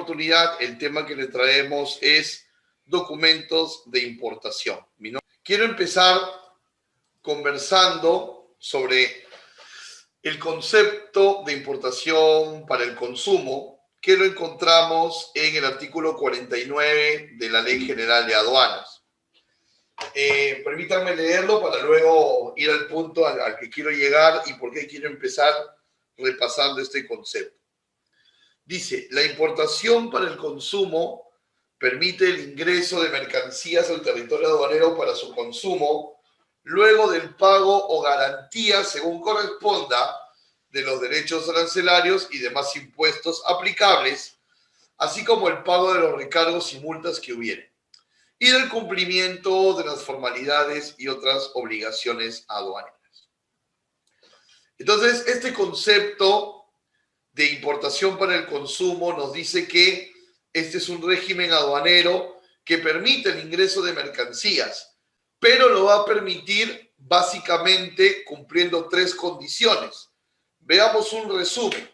oportunidad el tema que le traemos es documentos de importación. Quiero empezar conversando sobre el concepto de importación para el consumo, que lo encontramos en el artículo 49 de la Ley General de Aduanas. Permítanme leerlo para luego ir al punto al que quiero llegar y por qué quiero empezar repasando este concepto. Dice, la importación para el consumo permite el ingreso de mercancías al territorio aduanero para su consumo, luego del pago o garantía, según corresponda, de los derechos arancelarios y demás impuestos aplicables, así como el pago de los recargos y multas que hubieren, y del cumplimiento de las formalidades y otras obligaciones aduaneras. Entonces, este concepto de importación para el consumo nos dice que este es un régimen aduanero que permite el ingreso de mercancías, pero lo va a permitir básicamente cumpliendo tres condiciones. Veamos un resumen.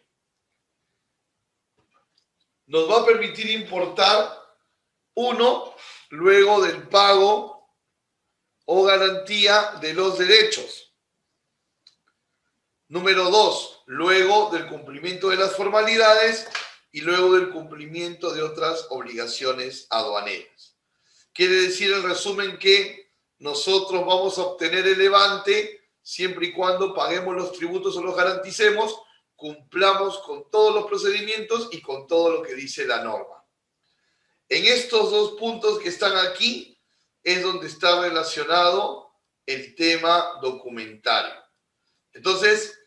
Nos va a permitir importar, uno, luego del pago o garantía de los derechos. Número 2, luego del cumplimiento de las formalidades y luego del cumplimiento de otras obligaciones aduaneras. Quiere decir en resumen que nosotros vamos a obtener el levante siempre y cuando paguemos los tributos o los garanticemos, cumplamos con todos los procedimientos y con todo lo que dice la norma. En estos dos puntos que están aquí es donde está relacionado el tema documentario. Entonces,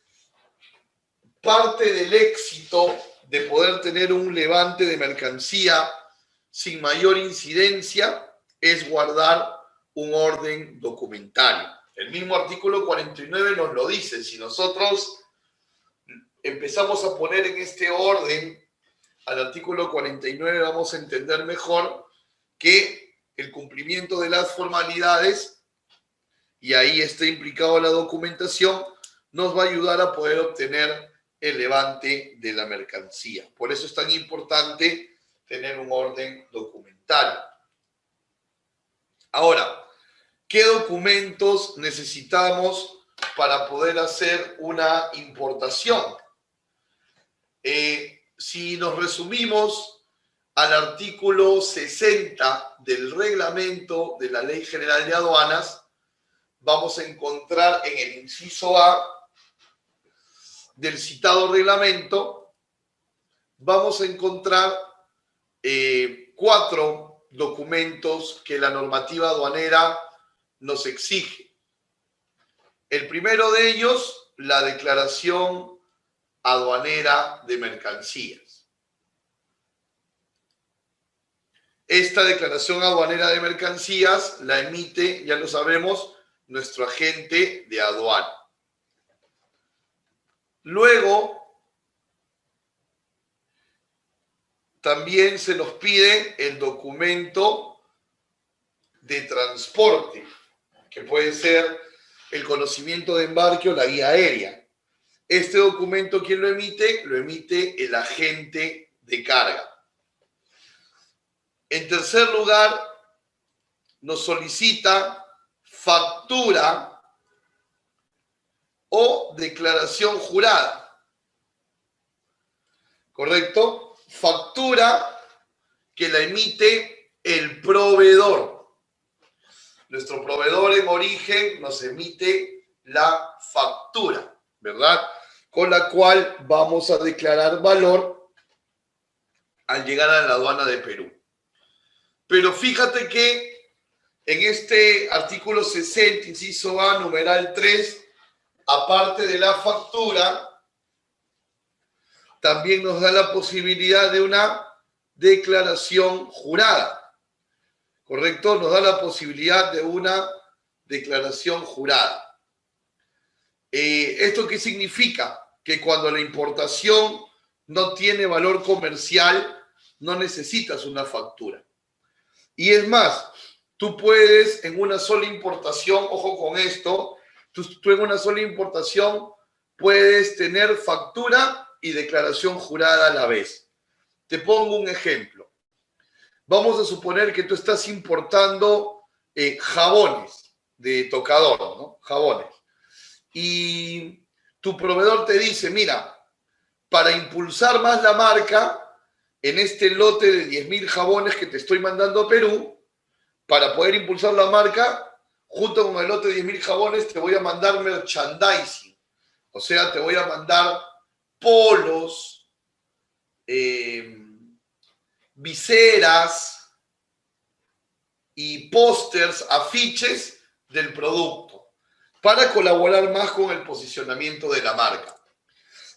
parte del éxito de poder tener un levante de mercancía sin mayor incidencia es guardar un orden documentario. El mismo artículo 49 nos lo dice. Si nosotros empezamos a poner en este orden al artículo 49, vamos a entender mejor que el cumplimiento de las formalidades, y ahí está implicado la documentación, nos va a ayudar a poder obtener el levante de la mercancía. Por eso es tan importante tener un orden documentario. Ahora, ¿qué documentos necesitamos para poder hacer una importación? Si nos resumimos al artículo 60 del reglamento de la Ley General de Aduanas, vamos a encontrar en el inciso A del citado reglamento, vamos a encontrar 4 documentos que la normativa aduanera nos exige. El primero de ellos, la declaración aduanera de mercancías. Esta declaración aduanera de mercancías la emite, ya lo sabemos, nuestro agente de aduana. Luego, también se nos pide el documento de transporte, que puede ser el conocimiento de embarque o la guía aérea. Este documento, ¿quién lo emite? Lo emite el agente de carga. En tercer lugar, nos solicita factura o declaración jurada. ¿Correcto? Factura que la emite el proveedor. Nuestro proveedor en origen nos emite la factura, ¿verdad? Con la cual vamos a declarar valor al llegar a la aduana de Perú. Pero fíjate que en este artículo 60, inciso A, numeral 3, aparte de la factura, también nos da la posibilidad de una declaración jurada. ¿Correcto? Nos da la posibilidad de una declaración jurada. ¿Esto qué significa? Que cuando la importación no tiene valor comercial, no necesitas una factura. Y es más, tú puedes en una sola importación, ojo con esto, tú en una sola importación puedes tener factura y declaración jurada a la vez. Te pongo un ejemplo. Vamos a suponer que tú estás importando jabones de tocador, ¿no? Jabones. Y tu proveedor te dice, mira, para impulsar más la marca, en este lote de 10.000 jabones que te estoy mandando a Perú, para poder impulsar la marca, junto con el lote de 10.000 jabones, te voy a mandar merchandising. O sea, te voy a mandar polos, viseras y pósters, afiches del producto, para colaborar más con el posicionamiento de la marca.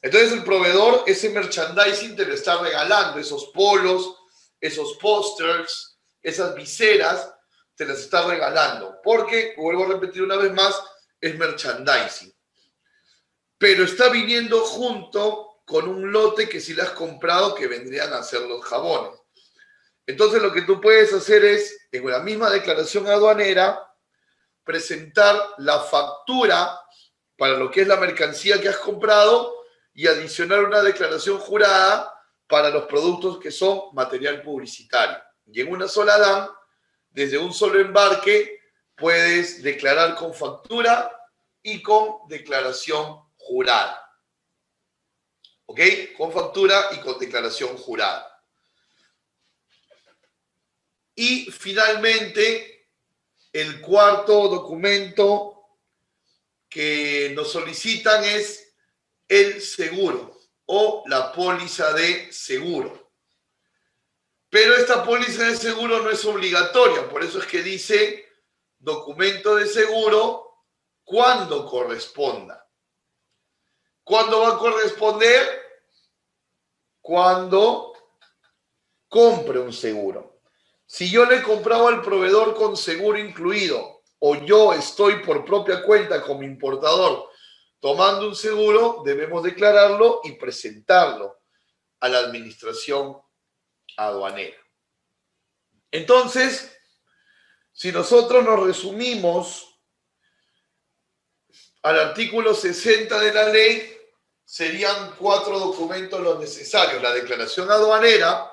Entonces el proveedor, ese merchandising te lo está regalando, esos polos, esos pósters, esas viseras, te las está regalando. Porque, vuelvo a repetir una vez más, es merchandising. Pero está viniendo junto con un lote que si le has comprado, que vendrían a ser los jabones. Entonces lo que tú puedes hacer es, en la misma declaración aduanera, presentar la factura para lo que es la mercancía que has comprado y adicionar una declaración jurada para los productos que son material publicitario. Y en una sola DAN, desde un solo embarque, puedes declarar con factura y con declaración jurada. ¿Ok? Con factura y con declaración jurada. Y finalmente, el cuarto documento que nos solicitan es el seguro o la póliza de seguro. Pero esta póliza de seguro no es obligatoria, por eso es que dice documento de seguro cuando corresponda. ¿Cuándo va a corresponder? Cuando compre un seguro. Si yo le he comprado al proveedor con seguro incluido o yo estoy por propia cuenta como importador tomando un seguro, debemos declararlo y presentarlo a la administración aduanera. Entonces, si nosotros nos resumimos al artículo 60 de la ley, serían 4 documentos los necesarios: la declaración aduanera,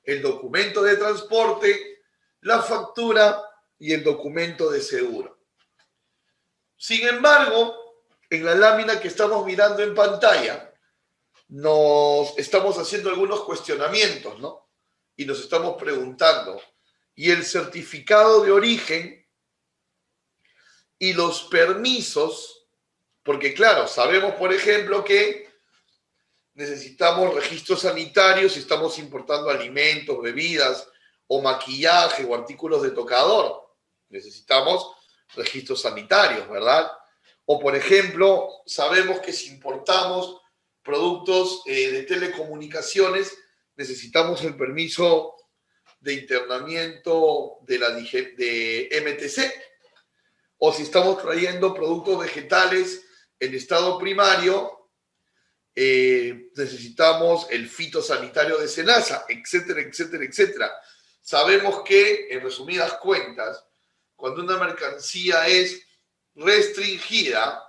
el documento de transporte, la factura y el documento de seguro. Sin embargo, en la lámina que estamos mirando en pantalla, nos estamos haciendo algunos cuestionamientos, ¿no? Y nos estamos preguntando, ¿y el certificado de origen y los permisos? Porque claro, sabemos, por ejemplo, que necesitamos registros sanitarios si estamos importando alimentos, bebidas o maquillaje o artículos de tocador. Necesitamos registros sanitarios, ¿verdad? O, por ejemplo, sabemos que si importamos productos de telecomunicaciones, necesitamos el permiso de internamiento de MTC. O si estamos trayendo productos vegetales en estado primario, necesitamos el fitosanitario de SENASA, etcétera, etcétera, etcétera. Sabemos que, en resumidas cuentas, cuando una mercancía es restringida,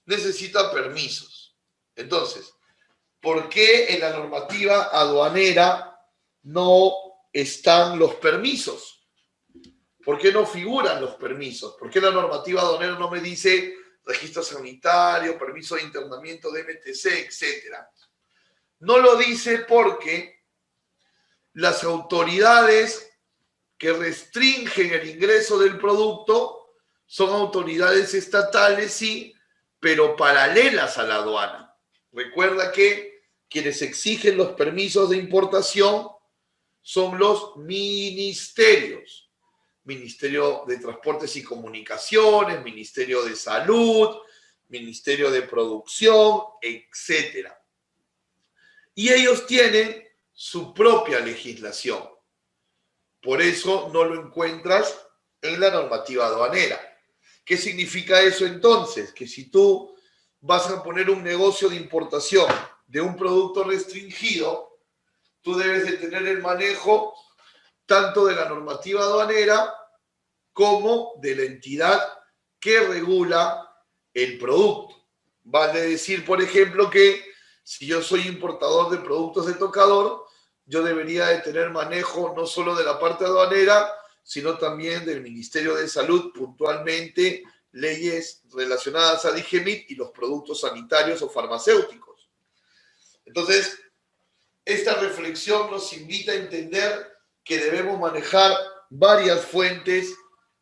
necesita permisos. Entonces, ¿por qué en la normativa aduanera no están los permisos? ¿Por qué no figuran los permisos? ¿Por qué la normativa aduanera no me dice registro sanitario, permiso de internamiento de MTC, etcétera? No lo dice porque las autoridades que restringen el ingreso del producto son autoridades estatales, sí, pero paralelas a la aduana. Recuerda que quienes exigen los permisos de importación son los ministerios. Ministerio de Transportes y Comunicaciones, Ministerio de Salud, Ministerio de Producción, etcétera. Y ellos tienen su propia legislación. Por eso no lo encuentras en la normativa aduanera. ¿Qué significa eso entonces? Que si tú vas a poner un negocio de importación de un producto restringido, tú debes de tener el manejo tanto de la normativa aduanera como de la entidad que regula el producto. Vale decir, por ejemplo, que si yo soy importador de productos de tocador, yo debería de tener manejo no solo de la parte aduanera, sino también del Ministerio de Salud, puntualmente leyes relacionadas a DIGEMIT y los productos sanitarios o farmacéuticos. Entonces, esta reflexión nos invita a entender que debemos manejar varias fuentes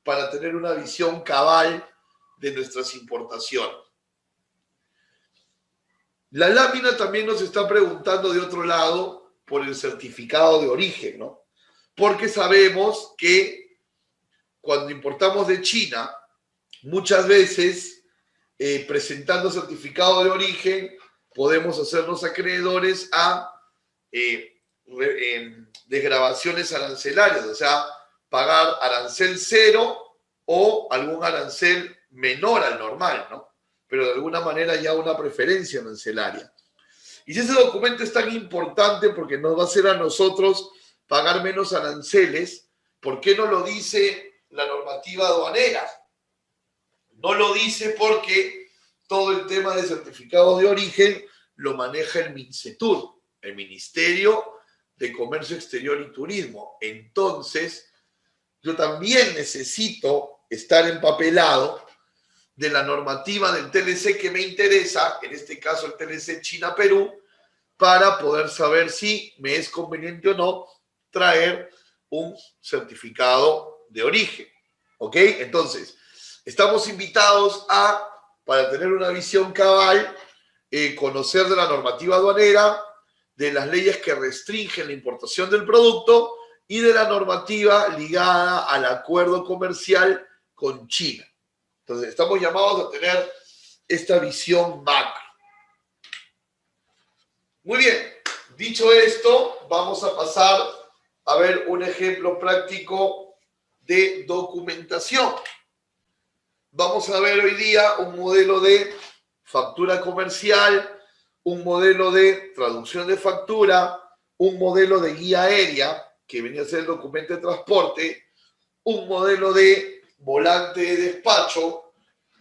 para tener una visión cabal de nuestras importaciones. La lámina también nos está preguntando de otro lado por el certificado de origen, ¿no? Porque sabemos que cuando importamos de China, muchas veces presentando certificado de origen podemos hacernos acreedores a desgravaciones arancelarias, o sea, pagar arancel cero o algún arancel menor al normal, ¿no? Pero de alguna manera ya una preferencia arancelaria. Y si ese documento es tan importante porque nos va a hacer a nosotros pagar menos aranceles, ¿por qué no lo dice la normativa aduanera? No lo dice porque todo el tema de certificado de origen lo maneja el MINCETUR, el Ministerio de Comercio Exterior y Turismo. Entonces, yo también necesito estar empapelado de la normativa del TLC que me interesa, en este caso el TLC China-Perú, para poder saber si me es conveniente o no traer un certificado de origen. ¿Ok? Entonces, estamos invitados a, para tener una visión cabal, conocer de la normativa aduanera, de las leyes que restringen la importación del producto y de la normativa ligada al acuerdo comercial con China. Entonces, estamos llamados a tener esta visión macro. Muy bien, dicho esto, vamos a pasar a ver un ejemplo práctico de documentación. Vamos a ver hoy día un modelo de factura comercial, un modelo de traducción de factura, un modelo de guía aérea, que venía a ser el documento de transporte, un modelo de volante de despacho,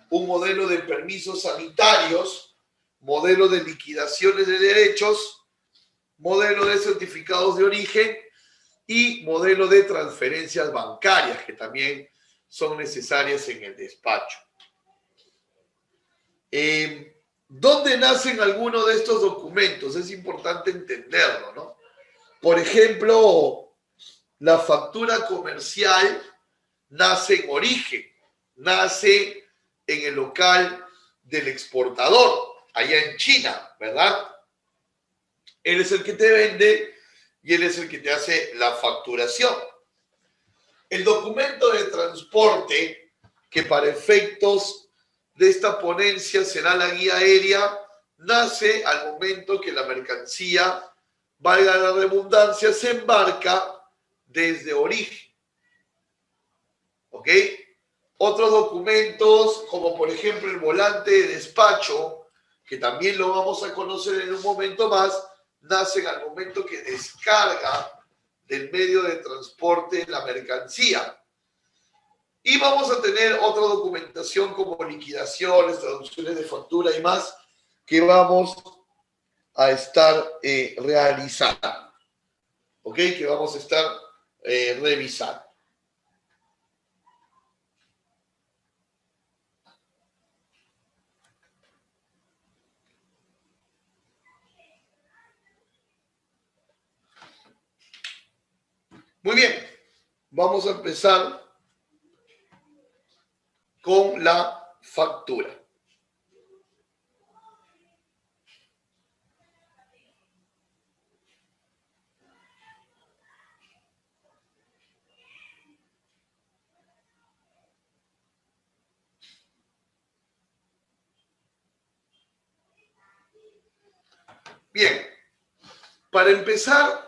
un modelo de permisos sanitarios, modelo de liquidaciones de derechos, modelo de certificados de origen y modelo de transferencias bancarias, que también son necesarias en el despacho. ¿Dónde nacen algunos de estos documentos? Es importante entenderlo, ¿no? Por ejemplo, la factura comercial nace en origen, nace en el local del exportador, allá en China, ¿verdad? Él es el que te vende y él es el que te hace la facturación. El documento de transporte, que para efectos de esta ponencia será la guía aérea, nace al momento que la mercancía, valga la redundancia, se embarca desde origen. ¿Ok? Otros documentos, como por ejemplo el volante de despacho, que también lo vamos a conocer en un momento más, nacen al momento que descarga del medio de transporte la mercancía. Y vamos a tener otra documentación como liquidaciones, traducciones de factura y más que vamos a estar realizando. ¿Ok? Que vamos a estar revisando. Muy bien, vamos a empezar con la factura. Bien, para empezar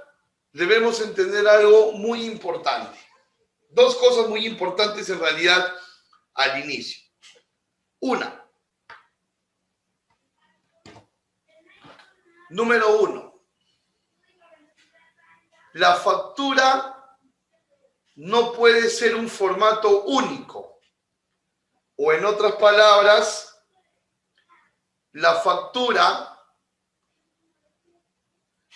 debemos entender algo muy importante. Dos cosas muy importantes en realidad al inicio. Una, número uno, la factura no puede ser un formato único. O en otras palabras, la factura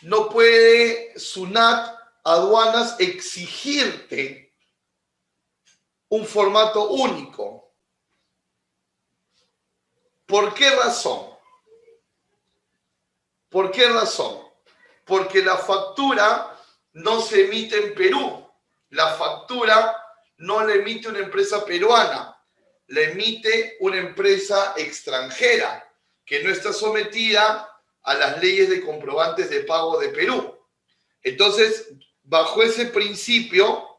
no puede SUNAT, aduanas, exigirte un formato único. ¿Por qué razón? ¿Por qué razón? Porque la factura no se emite en Perú. La factura no la emite una empresa peruana, la emite una empresa extranjera que no está sometida a las leyes de comprobantes de pago de Perú. Entonces, bajo ese principio,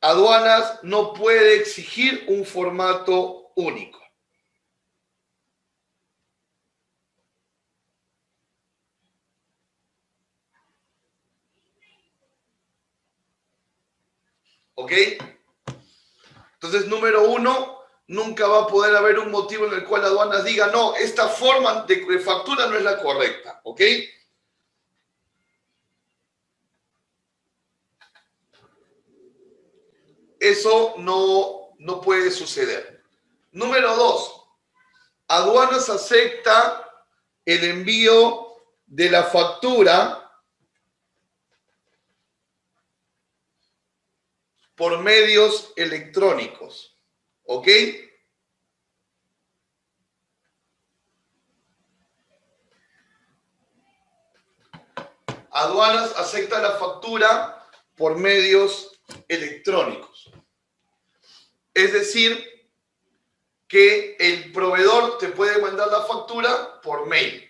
aduanas no puede exigir un formato único. ¿Ok? Entonces, número uno, nunca va a poder haber un motivo en el cual aduanas diga, no, esta forma de factura no es la correcta. ¿Ok? Eso no puede suceder. Número dos, aduanas acepta el envío de la factura por medios electrónicos. ¿Ok? Aduanas acepta la factura por medios electrónicos. Es decir, que el proveedor te puede mandar la factura por mail.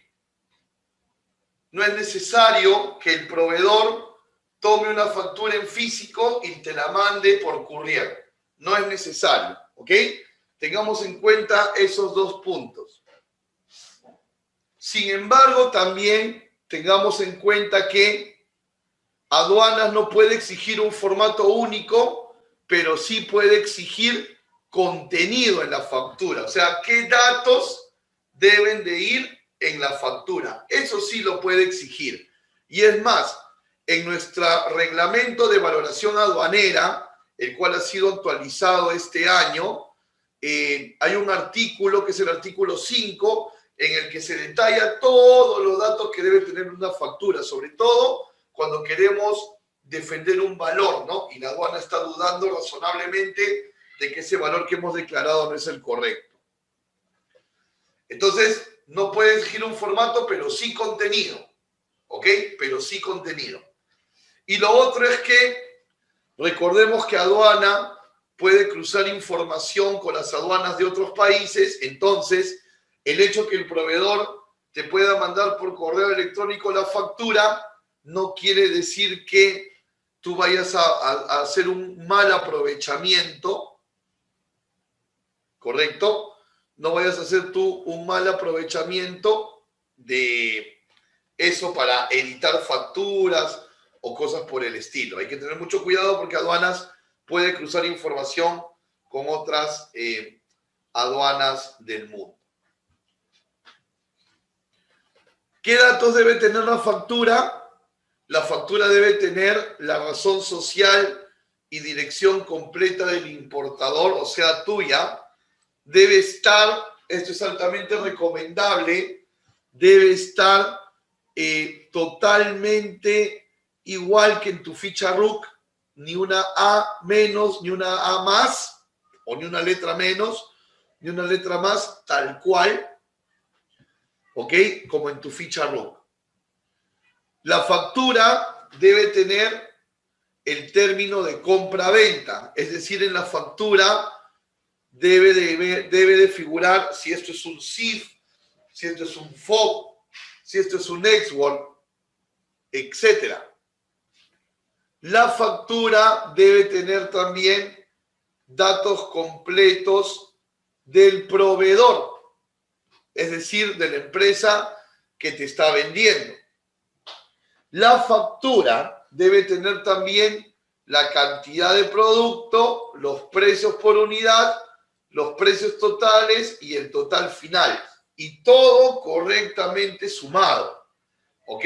No es necesario que el proveedor tome una factura en físico y te la mande por courier. No es necesario, ¿ok? Tengamos en cuenta esos dos puntos. Sin embargo, también tengamos en cuenta que aduanas no puede exigir un formato único, pero sí puede exigir contenido en la factura. O sea, qué datos deben de ir en la factura. Eso sí lo puede exigir. Y es más, en nuestro reglamento de valoración aduanera, el cual ha sido actualizado este año, hay un artículo que es el artículo 5, en el que se detalla todos los datos que debe tener una factura, sobre todo cuando queremos defender un valor, ¿no? Y la aduana está dudando razonablemente de que ese valor que hemos declarado no es el correcto. Entonces, no puede exigir un formato, pero sí contenido, ¿ok? Pero sí contenido. Y lo otro es que recordemos que aduana puede cruzar información con las aduanas de otros países, entonces el hecho que el proveedor te pueda mandar por correo electrónico la factura no quiere decir que tú vayas a hacer un mal aprovechamiento, ¿correcto? No vayas a hacer tú un mal aprovechamiento de eso para editar facturas o cosas por el estilo. Hay que tener mucho cuidado porque aduanas puede cruzar información con otras aduanas del mundo. ¿Qué datos debe tener la factura? La factura debe tener la razón social y dirección completa del importador, o sea, tuya. Debe estar, esto es altamente recomendable, debe estar totalmente igual que en tu ficha RUC, ni una A menos, ni una A más, o ni una letra menos, ni una letra más, tal cual, ¿ok? Como en tu ficha RUC. La factura debe tener el término de compra-venta, es decir, en la factura debe de figurar si esto es un CIF, si esto es un FOB, si esto es un Export, etc. La factura debe tener también datos completos del proveedor, es decir, de la empresa que te está vendiendo. La factura debe tener también la cantidad de producto, los precios por unidad, los precios totales y el total final. Y todo correctamente sumado. ¿Ok?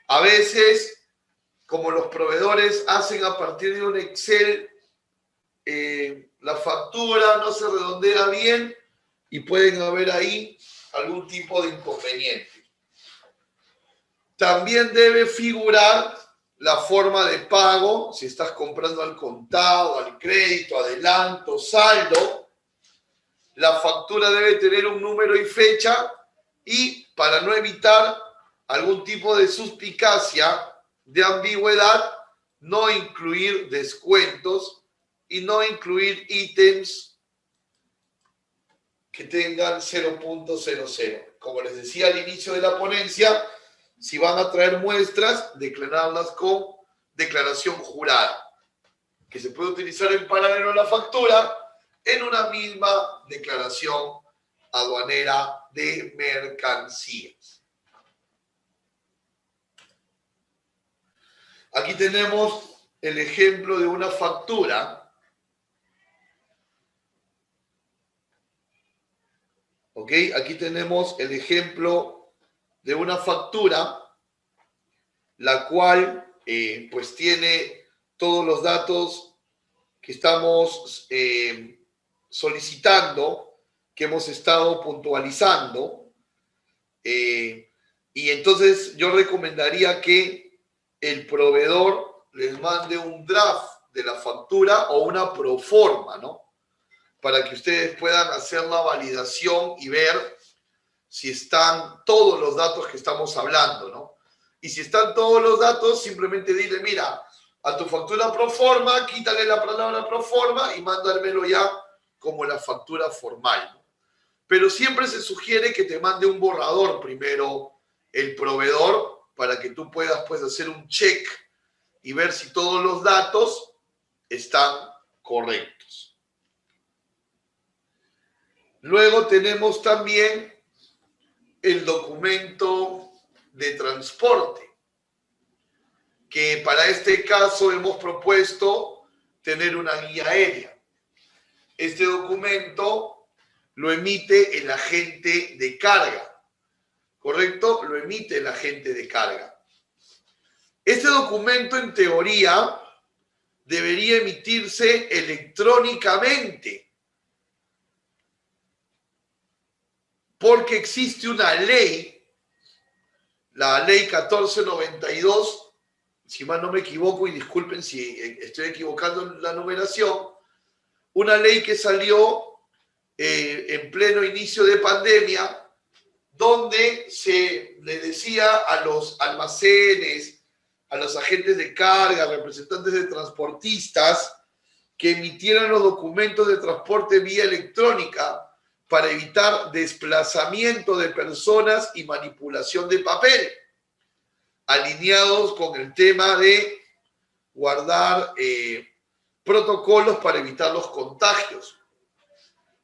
A veces, como los proveedores hacen a partir de un Excel, la factura no se redondea bien y pueden haber ahí algún tipo de inconveniente. También debe figurar la forma de pago, si estás comprando al contado, al crédito, adelanto, saldo. La factura debe tener un número y fecha, y para no evitar algún tipo de suspicacia, de ambigüedad, no incluir descuentos y no incluir ítems que tengan 0.00. Como les decía al inicio de la ponencia, si van a traer muestras, declararlas con declaración jurada, que se puede utilizar en paralelo a la factura en una misma declaración aduanera de mercancías. Aquí tenemos el ejemplo de una factura. ¿Ok? Aquí tenemos el ejemplo de una factura, la cual pues tiene todos los datos que estamos solicitando, que hemos estado puntualizando. Y entonces yo recomendaría que el proveedor les mande un draft de la factura o una proforma, ¿no? Para que ustedes puedan hacer la validación y ver si están todos los datos que estamos hablando, ¿no? Y si están todos los datos, simplemente dile, mira, a tu factura proforma, quítale la palabra proforma y mándamelo ya como la factura formal, ¿no? Pero siempre se sugiere que te mande un borrador primero el proveedor, para que tú puedas pues hacer un check y ver si todos los datos están correctos. Luego tenemos también el documento de transporte, que para este caso hemos propuesto tener una guía aérea. Este documento lo emite el agente de carga, ¿correcto? Lo emite el agente de carga. Este documento, en teoría, debería emitirse electrónicamente, porque existe una ley, la ley 1492, si mal no me equivoco, y disculpen si estoy equivocando en la numeración, una ley que salió en pleno inicio de pandemia, donde se le decía a los almacenes, a los agentes de carga, representantes de transportistas, que emitieran los documentos de transporte vía electrónica para evitar desplazamiento de personas y manipulación de papel, alineados con el tema de guardar protocolos para evitar los contagios.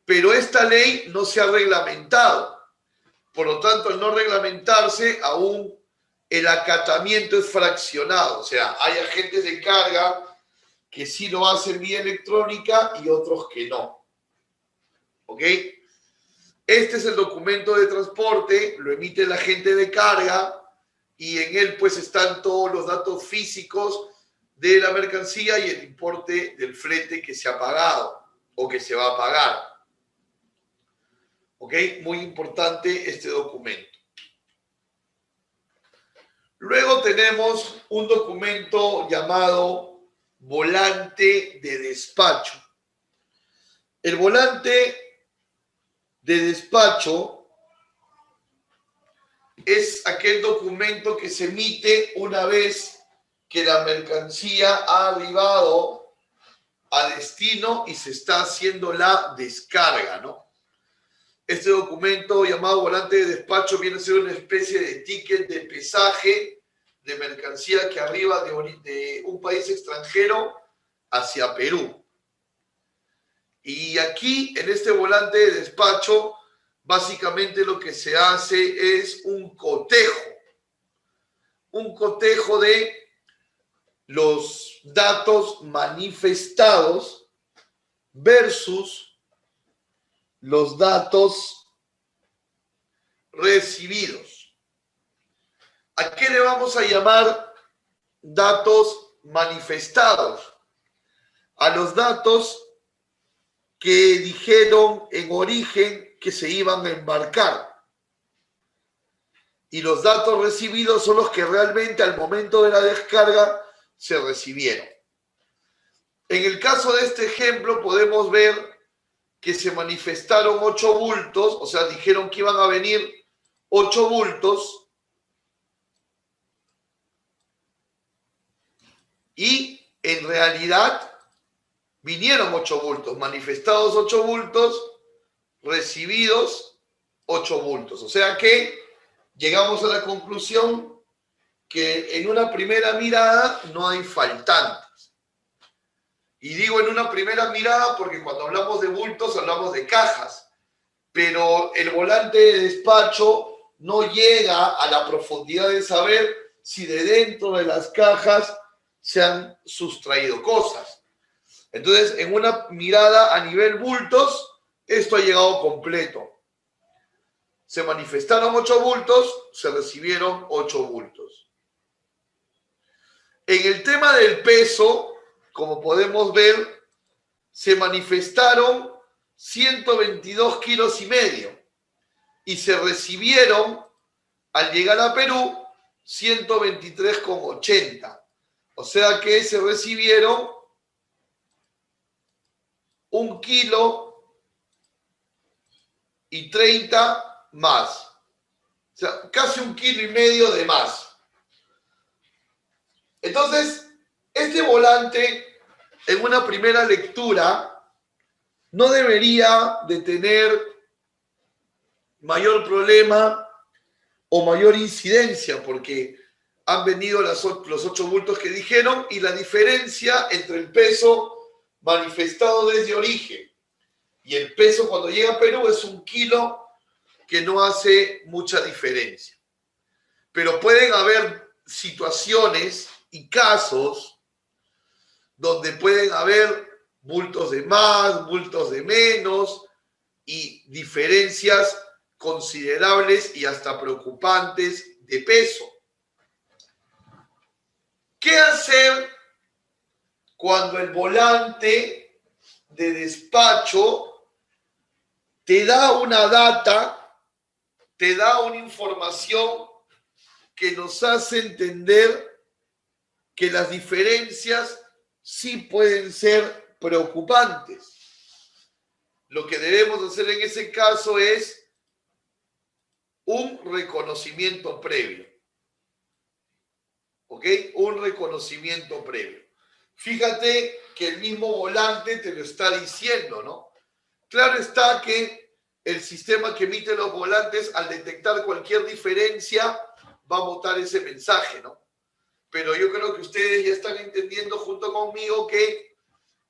Pero esta ley no se ha reglamentado. Por lo tanto, al no reglamentarse, aún el acatamiento es fraccionado. O sea, hay agentes de carga que sí lo hacen vía electrónica y otros que no. ¿Ok? Este es el documento de transporte, lo emite el agente de carga y en él pues están todos los datos físicos de la mercancía y el importe del flete que se ha pagado o que se va a pagar. ¿Ok? Muy importante este documento. Luego tenemos un documento llamado volante de despacho. El volante de despacho es aquel documento que se emite una vez que la mercancía ha arribado a destino y se está haciendo la descarga, ¿no? Este documento llamado volante de despacho viene a ser una especie de ticket de pesaje de mercancía que arriba de un país extranjero hacia Perú. Y aquí, en este volante de despacho, básicamente lo que se hace es un cotejo de los datos manifestados versus los datos recibidos. ¿A qué le vamos a llamar datos manifestados? A los datos que dijeron en origen que se iban a embarcar. y los datos recibidos son los que realmente al momento de la descarga se recibieron. En el caso de este ejemplo podemos ver que se manifestaron 8 bultos, o sea, dijeron que iban a venir 8 bultos y en realidad vinieron 8 bultos, manifestados 8 bultos, recibidos 8 bultos. O sea que llegamos a la conclusión que en una primera mirada no hay faltantes. Y digo en una primera mirada porque cuando hablamos de bultos hablamos de cajas, pero el volante de despacho no llega a la profundidad de saber si de dentro de las cajas se han sustraído cosas. Entonces, en una mirada a nivel bultos, esto ha llegado completo. Se manifestaron 8 bultos, se recibieron 8 bultos. En el tema del peso, como podemos ver, se manifestaron 122 kilos y medio y se recibieron, al llegar a Perú, 123,80. O sea que se recibieron 1 kilo y 30 más. O sea, casi 1,5 kilos de más. Entonces, este volante, en una primera lectura, no debería de tener mayor problema o mayor incidencia, porque han venido los 8 bultos que dijeron y la diferencia entre el peso manifestado desde origen y el peso cuando llega a Perú es 1 kilo, que no hace mucha diferencia. Pero pueden haber situaciones y casos donde pueden haber bultos de más, bultos de menos y diferencias considerables y hasta preocupantes de peso. ¿Qué hacer cuando el volante de despacho te da una data, te da una información que nos hace entender que las diferencias sí pueden ser preocupantes? Lo que debemos hacer en ese caso es un reconocimiento previo. ¿Ok? Un reconocimiento previo. Fíjate que el mismo volante te lo está diciendo, ¿no? Claro está que el sistema que emite los volantes, al detectar cualquier diferencia, va a botar ese mensaje, ¿no? Pero yo creo que ustedes ya están entendiendo junto conmigo que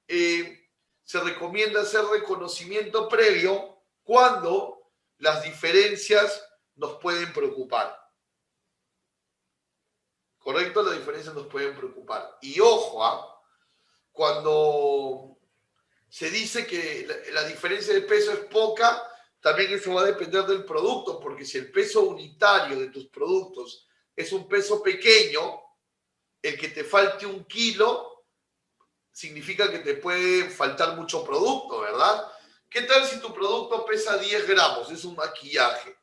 se recomienda hacer reconocimiento previo cuando las diferencias nos pueden preocupar. ¿Correcto? Las diferencias nos pueden preocupar. Y ojo, cuando se dice que la diferencia de peso es poca, también eso va a depender del producto, porque si el peso unitario de tus productos es un peso pequeño, el que te falte 1 kilo significa que te puede faltar mucho producto, ¿verdad? ¿Qué tal si tu producto pesa 10 gramos? Es un maquillaje,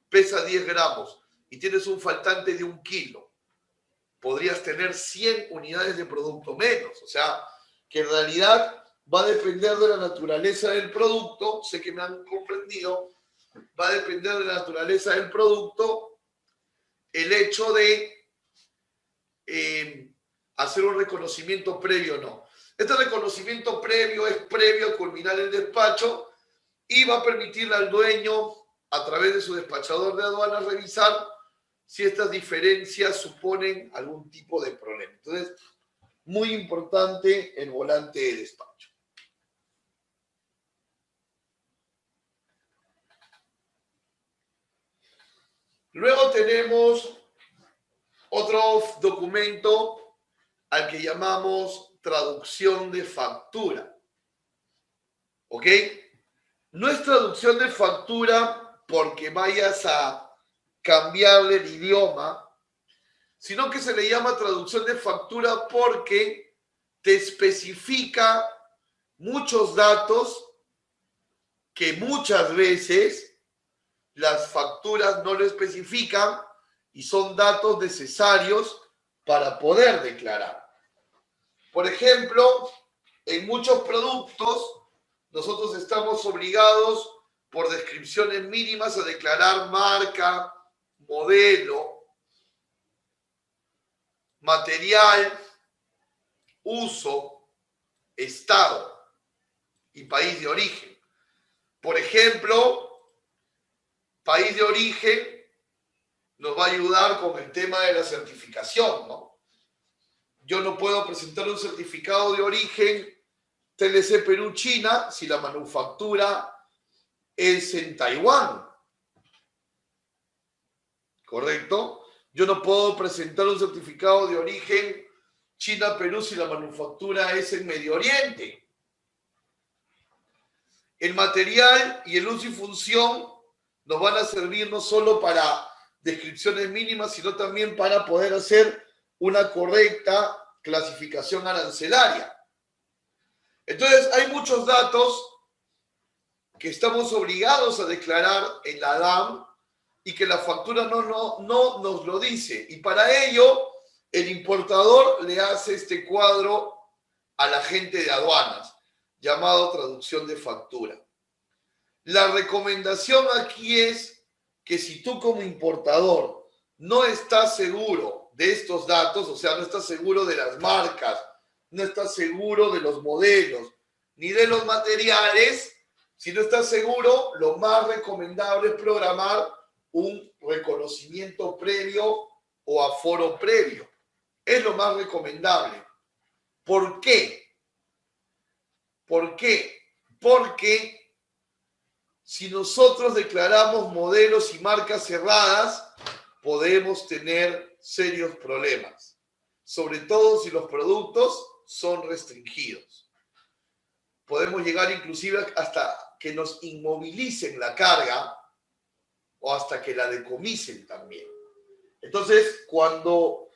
pesa 10 gramos y tienes un faltante de 1 kilo. Podrías tener 100 unidades de producto menos. O sea, que en realidad va a depender de la naturaleza del producto. Sé que me han comprendido. Va a depender de la naturaleza del producto el hecho de hacer un reconocimiento previo o no. Este reconocimiento previo es previo a culminar el despacho y va a permitirle al dueño, a través de su despachador de aduanas, revisar si estas diferencias suponen algún tipo de problema. Entonces, muy importante el volante de despacho. Luego tenemos otro documento al que llamamos traducción de factura. ¿Ok? No es traducción de factura porque vayas a cambiarle el idioma, sino que se le llama traducción de factura porque te especifica muchos datos que muchas veces las facturas no lo especifican y son datos necesarios para poder declarar. Por ejemplo, en muchos productos nosotros estamos obligados por descripciones mínimas a declarar marca, modelo, material, uso, estado y país de origen. Por ejemplo, país de origen nos va a ayudar con el tema de la certificación, ¿no? Yo no puedo presentar un certificado de origen TLC Perú China si la manufactura es en Taiwán, ¿correcto? Yo no puedo presentar un certificado de origen China-Perú si la manufactura es en Medio Oriente. El material y el uso y función nos van a servir no solo para descripciones mínimas, sino también para poder hacer una correcta clasificación arancelaria. Entonces, hay muchos datos que estamos obligados a declarar en la DAM y que la factura no nos lo dice. Y para ello, el importador le hace este cuadro al agente de aduanas, llamado traducción de factura. La recomendación aquí es que si tú como importador no estás seguro de estos datos, o sea, no estás seguro de las marcas, no estás seguro de los modelos, ni de los materiales, si no estás seguro, lo más recomendable es programar un reconocimiento previo o aforo previo. Es lo más recomendable. ¿Por qué? ¿Por qué? Porque si nosotros declaramos modelos y marcas cerradas, podemos tener serios problemas, sobre todo si los productos son restringidos. Podemos llegar inclusive hasta que nos inmovilicen la carga o hasta que la decomisen también. Entonces, cuando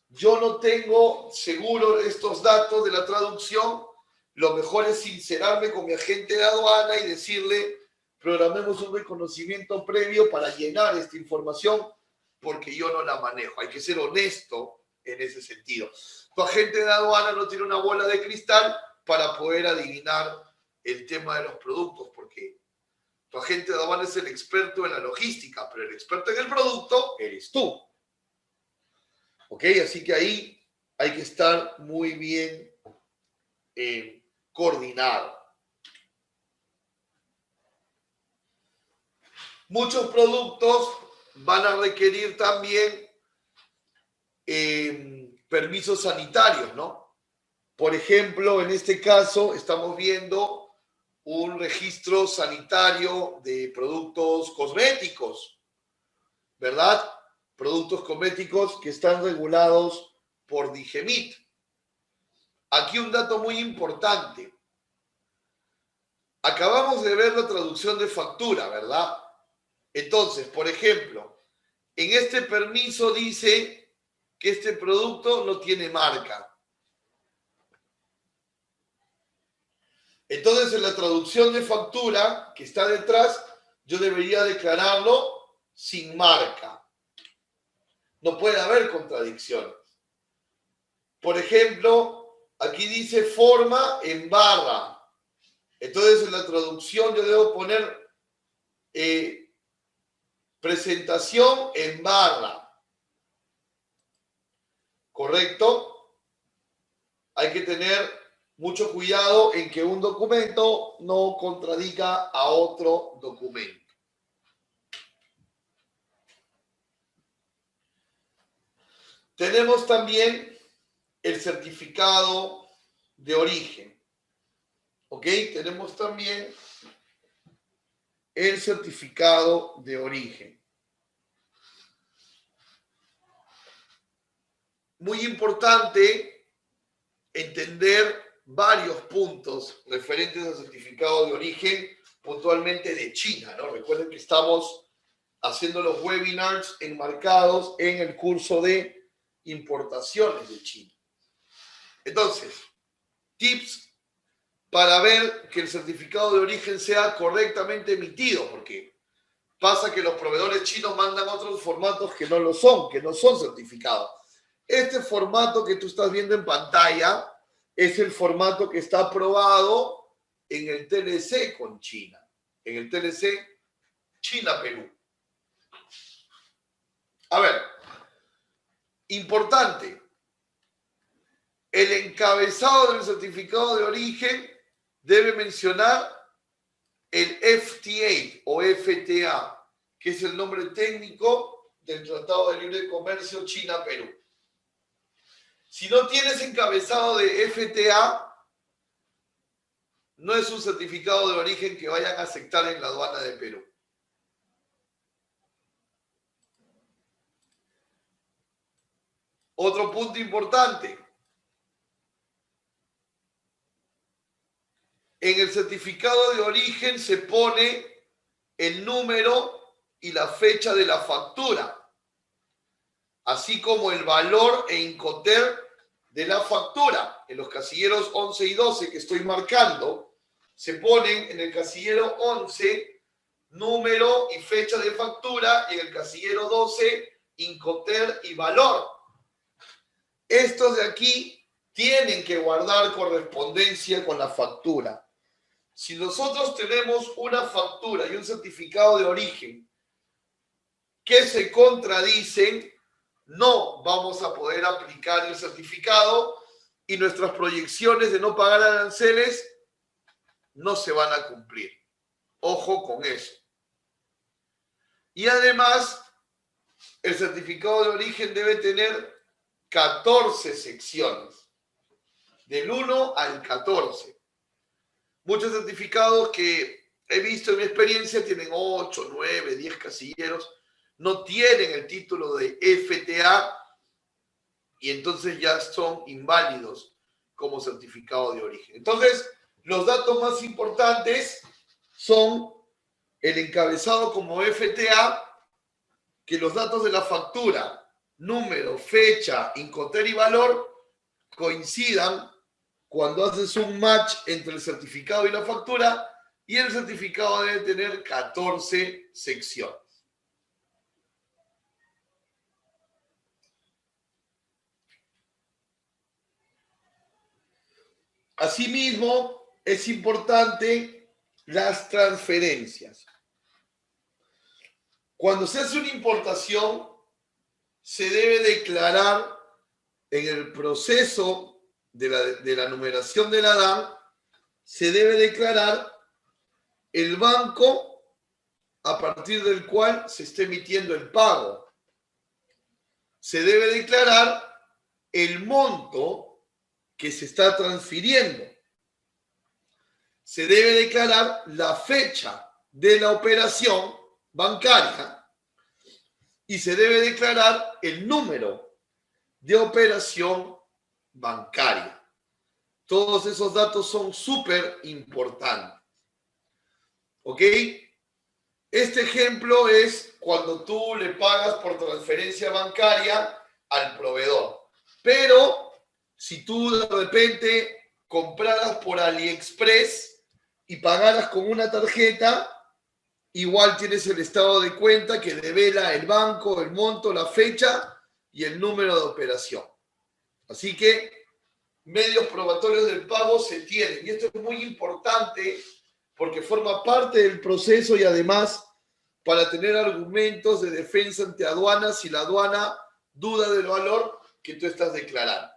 yo no tengo seguro estos datos de la traducción, lo mejor es sincerarme con mi agente de aduana y decirle, programemos un reconocimiento previo para llenar esta información porque yo no la manejo. Hay que ser honesto en ese sentido. Tu agente de aduana no tiene una bola de cristal para poder adivinar el tema de los productos, porque tu agente de aduana es el experto en la logística, pero el experto en el producto eres tú. ¿Ok? Así que ahí hay que estar muy bien coordinado. Muchos productos van a requerir también permisos sanitarios, ¿no? Por ejemplo, en este caso estamos viendo un registro sanitario de productos cosméticos, ¿verdad? Productos cosméticos que están regulados por DIGEMIT. Aquí un dato muy importante. Acabamos de ver la traducción de factura, ¿verdad? Entonces, por ejemplo, en este permiso dice que este producto no tiene marca. Entonces, en la traducción de factura que está detrás, yo debería declararlo sin marca. No puede haber contradicciones. Por ejemplo, aquí dice forma en barra. Entonces, en la traducción yo debo poner presentación en barra. ¿Correcto? Hay que tener mucho cuidado en que un documento no contradiga a otro documento. Tenemos también el certificado de origen. ¿Ok? Tenemos también el certificado de origen. Muy importante entender varios puntos referentes al certificado de origen, puntualmente de China, ¿no? Recuerden que estamos haciendo los webinars enmarcados en el curso de importaciones de China. Entonces, tips para ver que el certificado de origen sea correctamente emitido, porque Pasa que los proveedores chinos mandan otros formatos que no lo son, que no son certificados. Este formato que tú estás viendo en pantalla es el formato que está aprobado en el TLC con China, en el TLC China-Perú. A ver, importante, el encabezado del certificado de origen debe mencionar el FTA o FTA, que es el nombre técnico del Tratado de Libre Comercio China-Perú. Si no tienes encabezado de FTA, no es un certificado de origen que vayan a aceptar en la aduana de Perú. Otro punto importante. En el certificado de origen se pone el número y la fecha de la factura, así como el valor e Incoterm de la factura. En los casilleros 11 y 12 que estoy marcando, se ponen en el casillero 11 número y fecha de factura y en el casillero 12 Incoterm y valor. Estos de aquí tienen que guardar correspondencia con la factura. Si nosotros tenemos una factura y un certificado de origen que se contradicen, no vamos a poder aplicar el certificado y nuestras proyecciones de no pagar aranceles no se van a cumplir. Ojo con eso. Y además, el certificado de origen debe tener 14 secciones, del 1 al 14. Muchos certificados que he visto en mi experiencia tienen 8, 9, 10 casilleros, no tienen el título de FTA y entonces ya son inválidos como certificado de origen. Entonces, los datos más importantes son el encabezado como FTA, que los datos de la factura, número, fecha, Incoterm y valor coincidan cuando haces un match entre el certificado y la factura, y el certificado debe tener 14 secciones. Asimismo, es importante las transferencias. Cuando se hace una importación, se debe declarar en el proceso de la numeración de la DAN, se debe declarar el banco a partir del cual se está emitiendo el pago. Se debe declarar el monto que se está transfiriendo. Se debe declarar la fecha de la operación bancaria y se debe declarar el número de operación bancaria. Todos esos datos son súper importantes. ¿Ok? Este ejemplo es cuando tú le pagas por transferencia bancaria al proveedor. Pero si tú de repente compraras por AliExpress y pagaras con una tarjeta, igual tienes el estado de cuenta que devela el banco, el monto, la fecha y el número de operación. Así que medios probatorios del pago se tienen. Y esto es muy importante porque forma parte del proceso y además para tener argumentos de defensa ante aduanas si la aduana duda del valor que tú estás declarando.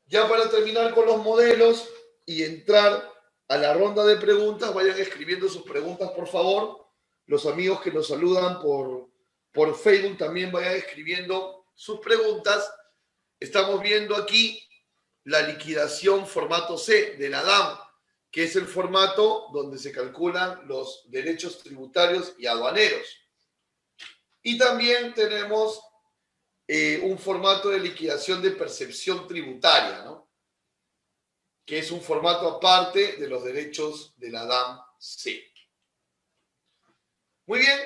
Ya para terminar con los modelos y entrar a la ronda de preguntas, vayan escribiendo sus preguntas, por favor. Los amigos que nos saludan por Facebook también vayan escribiendo sus preguntas. Estamos viendo aquí la liquidación formato C de la DAM, que es el formato donde se calculan los derechos tributarios y aduaneros. Y también tenemos un formato de liquidación de percepción tributaria, ¿no? Que es un formato aparte de los derechos de la DAM C. Muy bien,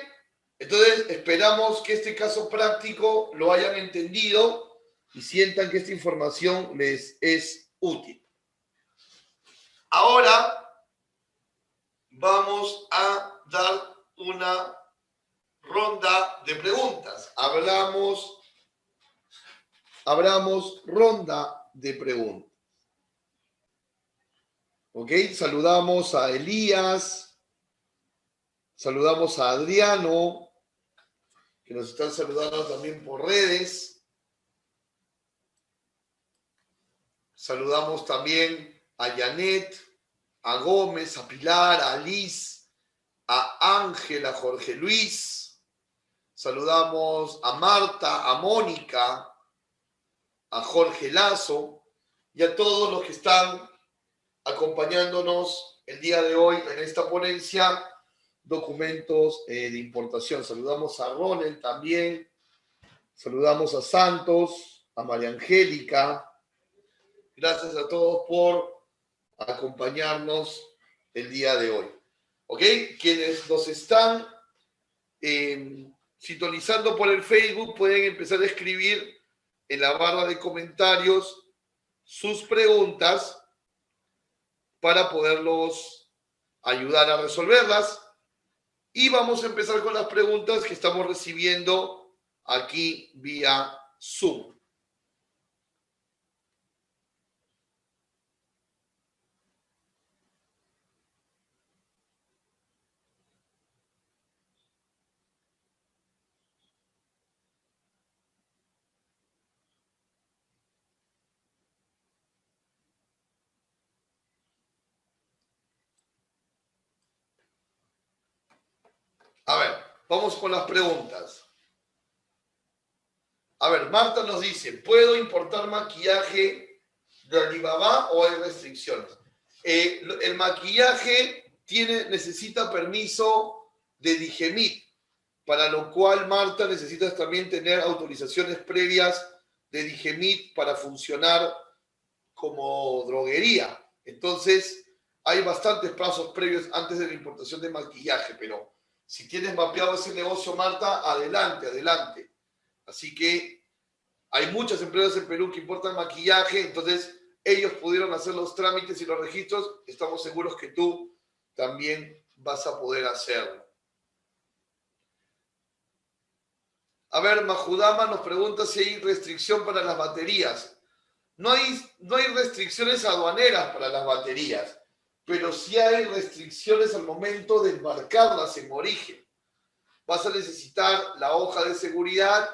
entonces esperamos que este caso práctico lo hayan entendido y sientan que esta información les es útil. Ahora vamos a dar una ronda de preguntas. Abramos ronda de preguntas. ¿Ok? Saludamos a Elías, saludamos a Adriano, que nos están saludando también por redes. Saludamos también a Janet, a Gómez, a Pilar, a Liz, a Ángel, a Jorge Luis. Saludamos a Marta, a Mónica, a Jorge Lazo y a todos los que están acompañándonos el día de hoy en esta ponencia, documentos de importación. Saludamos a Ronald también, saludamos a Santos, a María Angélica. Gracias a todos por acompañarnos el día de hoy. ¿Ok? Quienes nos están sintonizando por el Facebook pueden empezar a escribir en la barra de comentarios sus preguntas para poderlos ayudar a resolverlas. Y vamos a empezar con las preguntas que estamos recibiendo aquí vía Zoom. A ver, vamos con las preguntas. A ver, Marta nos dice, ¿puedo importar maquillaje de Alibaba o hay restricciones? El maquillaje necesita permiso de Digemit, para lo cual, Marta, necesitas también tener autorizaciones previas de Digemit para funcionar como droguería. Entonces, hay bastantes pasos previos antes de la importación de maquillaje, pero si tienes mapeado ese negocio, Marta, adelante, adelante. Así que hay muchas empresas en Perú que importan maquillaje, entonces ellos pudieron hacer los trámites y los registros. Estamos seguros que tú también vas a poder hacerlo. A ver, Majudama nos pregunta si hay restricción para las baterías. No hay restricciones aduaneras para las baterías, pero sí hay restricciones al momento de embarcarlas en origen. Vas a necesitar la hoja de seguridad,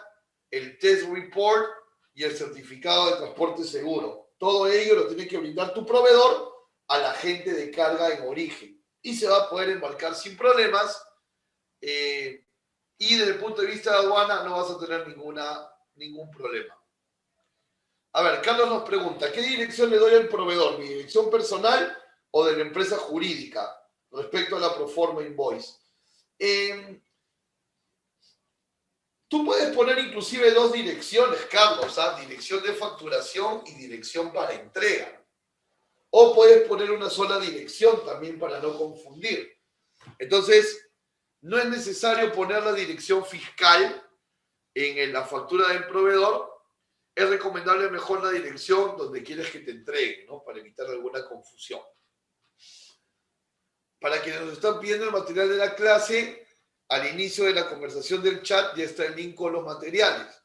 el test report y el certificado de transporte seguro. Todo ello lo tiene que brindar tu proveedor a la gente de carga en origen. Y se va a poder embarcar sin problemas. Y desde el punto de vista de aduana no vas a tener ningún problema. A ver, Carlos nos pregunta, ¿qué dirección le doy al proveedor? ¿Mi dirección personal o de la empresa jurídica respecto a la proforma invoice? Tú puedes poner inclusive dos direcciones, Carlos, ¿ah? Dirección de facturación y dirección para entrega. O puedes poner una sola dirección también para no confundir. Entonces, no es necesario poner la dirección fiscal en la factura del proveedor. Es recomendable mejor la dirección donde quieres que te entreguen, ¿no? Para evitar alguna confusión. Para quienes nos están pidiendo el material de la clase, al inicio de la conversación del chat ya está el link con los materiales.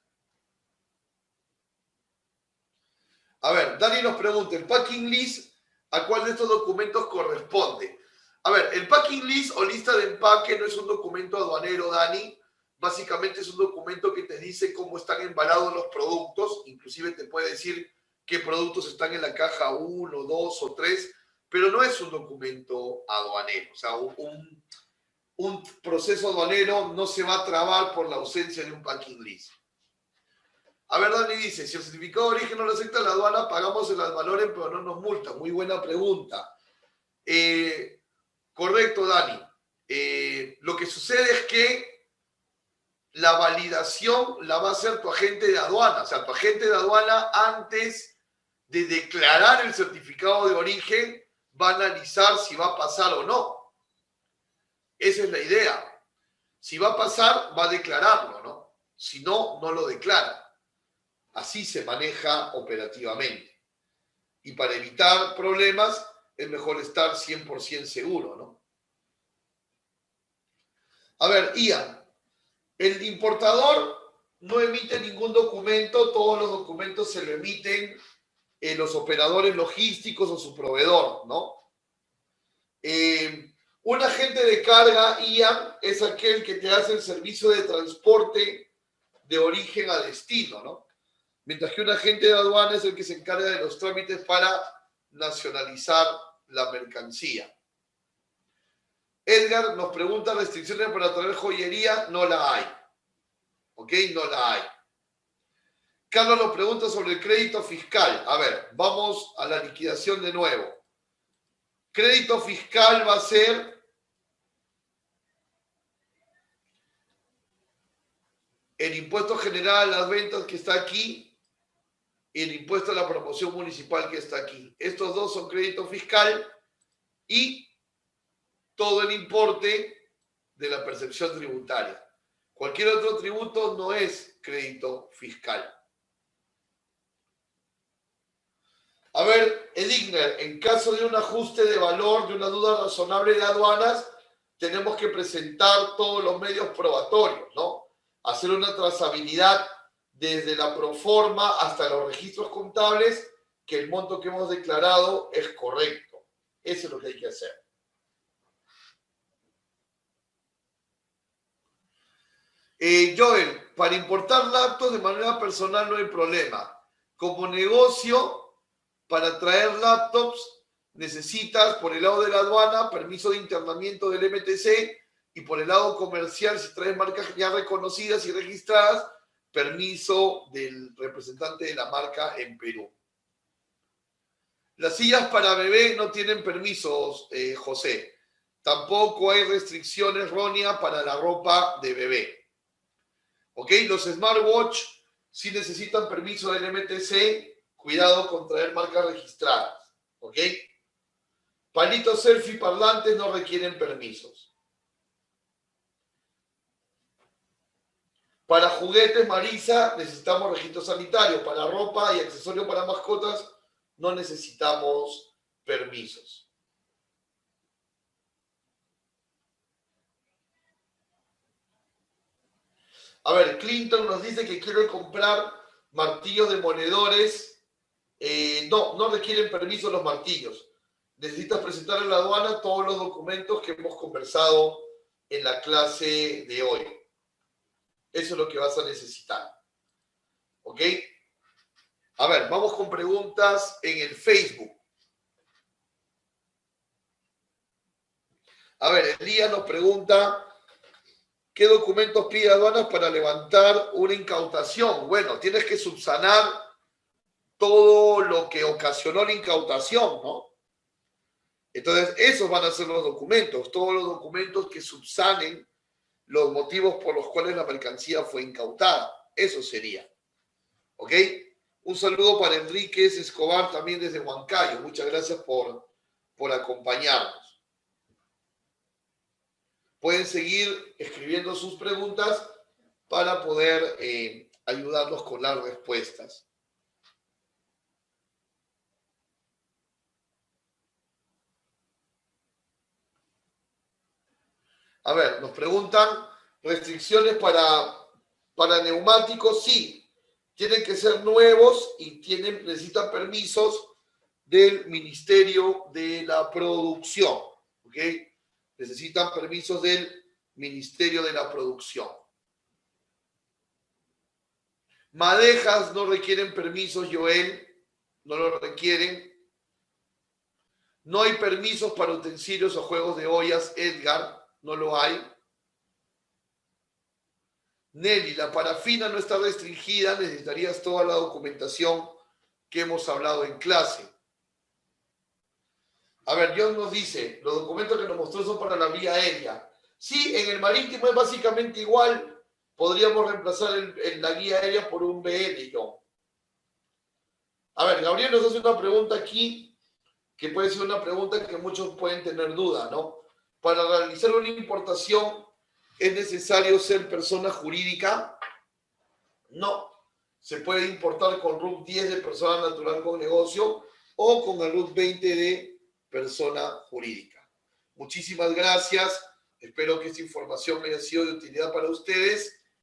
A ver, Dani nos pregunta, ¿el packing list a cuál de estos documentos corresponde? A ver, el packing list o lista de empaque no es un documento aduanero, Dani. Básicamente es un documento que te dice cómo están embalados los productos. Inclusive te puede decir qué productos están en la caja 1, 2 o 3, pero no es un documento aduanero. O sea, un proceso aduanero no se va a trabar por la ausencia de un packing list. A ver, Dani dice, si el certificado de origen no lo acepta la aduana, pagamos el valor, pero no nos multa. Muy buena pregunta. Correcto, Dani. Lo que sucede es que la validación la va a hacer tu agente de aduana. O sea, tu agente de aduana, antes de declarar el certificado de origen, va a analizar si va a pasar o no. Esa es la idea. Si va a pasar, va a declararlo, ¿no? Si no, no lo declara. Así se maneja operativamente. Y para evitar problemas, es mejor estar 100% seguro, ¿no? A ver, Ian, el importador no emite ningún documento, todos los documentos se lo emiten los operadores logísticos o su proveedor, ¿no? Un agente de carga, Ian, es aquel que te hace el servicio de transporte de origen a destino, ¿no? Mientras que un agente de aduana es el que se encarga de los trámites para nacionalizar la mercancía. Edgar nos pregunta, ¿restricciones para traer joyería? No la hay. ¿Ok? No la hay. Carlos nos pregunta sobre el crédito fiscal. A ver, vamos a la liquidación de nuevo. Crédito fiscal va a ser el impuesto general a las ventas que está aquí y el impuesto a la promoción municipal que está aquí. Estos dos son crédito fiscal y todo el importe de la percepción tributaria. Cualquier otro tributo no es crédito fiscal. A ver, Edigner, en caso de un ajuste de valor, de una duda razonable de aduanas, tenemos que presentar todos los medios probatorios, ¿no? Hacer una trazabilidad desde la proforma hasta los registros contables, que el monto que hemos declarado es correcto. Eso es lo que hay que hacer. Joel, para importar laptops de manera personal no hay problema. Como negocio, para traer laptops necesitas por el lado de la aduana permiso de internamiento del MTC y por el lado comercial, si traes marcas ya reconocidas y registradas, permiso del representante de la marca en Perú. Las sillas para bebé no tienen permisos, José. Tampoco hay restricciones, Ronia, para la ropa de bebé. ¿Ok? Los smartwatch sí necesitan permiso del MTC. Cuidado con traer marcas registradas. ¿Ok? Palitos selfie parlantes no requieren permisos. Para juguetes, Marisa, necesitamos registro sanitario. Para ropa y accesorios para mascotas, no necesitamos permisos. A ver, Clinton nos dice que quiere comprar martillos demoledores. No requieren permiso los martillos. Necesitas presentar en la aduana todos los documentos que hemos conversado en la clase de hoy. Eso es lo que vas a necesitar. ¿Ok? A ver, vamos con preguntas en el Facebook. A ver, Elías nos pregunta, ¿qué documentos pide aduanas para levantar una incautación? Bueno, tienes que subsanar todo lo que ocasionó la incautación, ¿no? Entonces, esos van a ser los documentos, todos los documentos que subsanen los motivos por los cuales la mercancía fue incautada. Eso sería. ¿Ok? Un saludo para Enríquez Escobar también desde Huancayo. Muchas gracias por acompañarnos. Pueden seguir escribiendo sus preguntas para poder ayudarlos con las respuestas. A ver, nos preguntan, restricciones para neumáticos, sí, tienen que ser nuevos y necesitan permisos del Ministerio de la Producción, ¿ok? Necesitan permisos del Ministerio de la Producción. Madejas no requieren permisos, Joel, no lo requieren. No hay permisos para utensilios o juegos de ollas, Edgar, no lo hay. Nelly, la parafina no está restringida, necesitarías toda la documentación que hemos hablado en clase. A ver, John nos dice, los documentos que nos mostró son para la vía aérea. Sí, en el marítimo es básicamente igual. Podríamos reemplazar la guía aérea por un BL, John. A ver, Gabriel nos hace una pregunta aquí, que puede ser una pregunta que muchos pueden tener duda, ¿no? Para realizar una importación, ¿es necesario ser persona jurídica? No. Se puede importar con RUT 10 de persona natural con negocio o con el RUT 20 de persona jurídica. Muchísimas gracias Espero que esta información haya sido de utilidad para ustedes